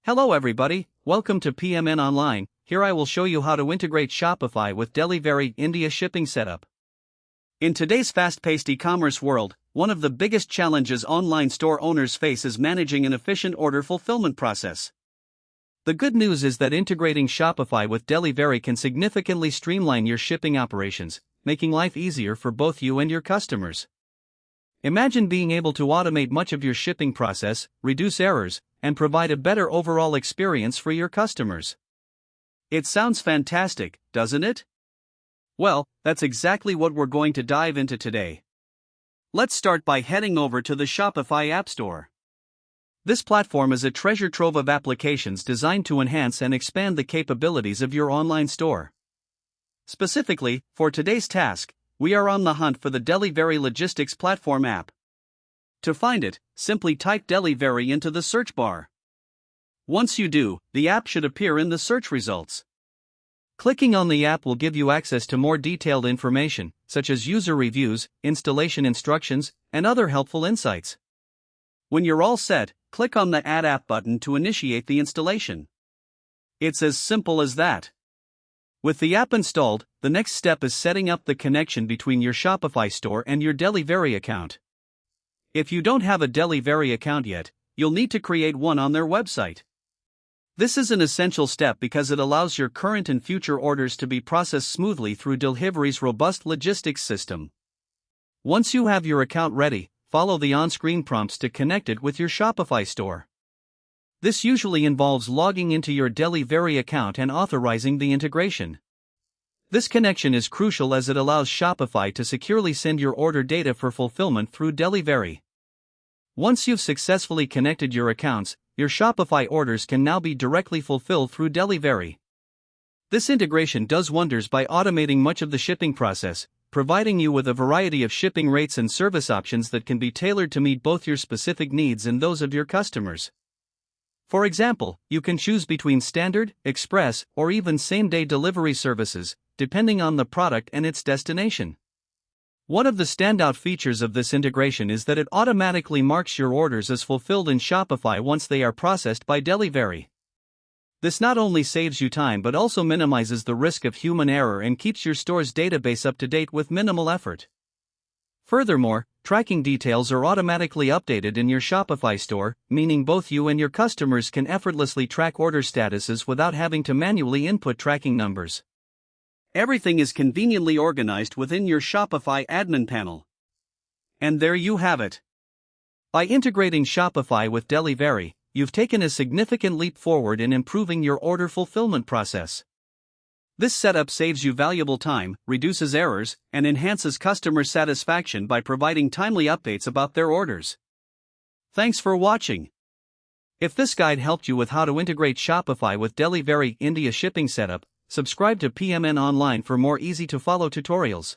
Hello everybody, welcome to PMN Online. Here I will show you how to integrate Shopify with Delhivery India shipping setup. In today's fast-paced e-commerce world, one of the biggest challenges online store owners face is managing an efficient order fulfillment process. The good news is that integrating Shopify with Delhivery can significantly streamline your shipping operations, making life easier for both you and your customers. Imagine being able to automate much of your shipping process, reduce errors, and provide a better overall experience for your customers. It sounds fantastic, doesn't it? Well, that's exactly what we're going to dive into today. Let's start by heading over to the Shopify App Store. This platform is a treasure trove of applications designed to enhance and expand the capabilities of your online store. Specifically, for today's task, we are on the hunt for the Delhivery Logistics Platform app. To find it, simply type Delhivery into the search bar. Once you do, the app should appear in the search results. Clicking on the app will give you access to more detailed information, such as user reviews, installation instructions, and other helpful insights. When you're all set, click on the Add App button to initiate the installation. It's as simple as that. With the app installed, the next step is setting up the connection between your Shopify store and your Delhivery account. If you don't have a Delhivery account yet, you'll need to create one on their website. This is an essential step because it allows your current and future orders to be processed smoothly through Delhivery's robust logistics system. Once you have your account ready, follow the on-screen prompts to connect it with your Shopify store. This usually involves logging into your Delhivery account and authorizing the integration. This connection is crucial as it allows Shopify to securely send your order data for fulfillment through Delhivery. Once you've successfully connected your accounts, your Shopify orders can now be directly fulfilled through Delhivery. This integration does wonders by automating much of the shipping process, providing you with a variety of shipping rates and service options that can be tailored to meet both your specific needs and those of your customers. For example, you can choose between standard, express, or even same-day delivery services, depending on the product and its destination. One of the standout features of this integration is that it automatically marks your orders as fulfilled in Shopify once they are processed by Delhivery. This not only saves you time but also minimizes the risk of human error and keeps your store's database up to date with minimal effort. Furthermore, tracking details are automatically updated in your Shopify store, meaning both you and your customers can effortlessly track order statuses without having to manually input tracking numbers. Everything is conveniently organized within your Shopify admin panel. And there you have it. By integrating Shopify with Delhivery, you've taken a significant leap forward in improving your order fulfillment process. This setup saves you valuable time, reduces errors, and enhances customer satisfaction by providing timely updates about their orders. Thanks for watching. If this guide helped you with how to integrate Shopify with Delhivery India shipping setup, subscribe to PMN Online for more easy-to-follow tutorials.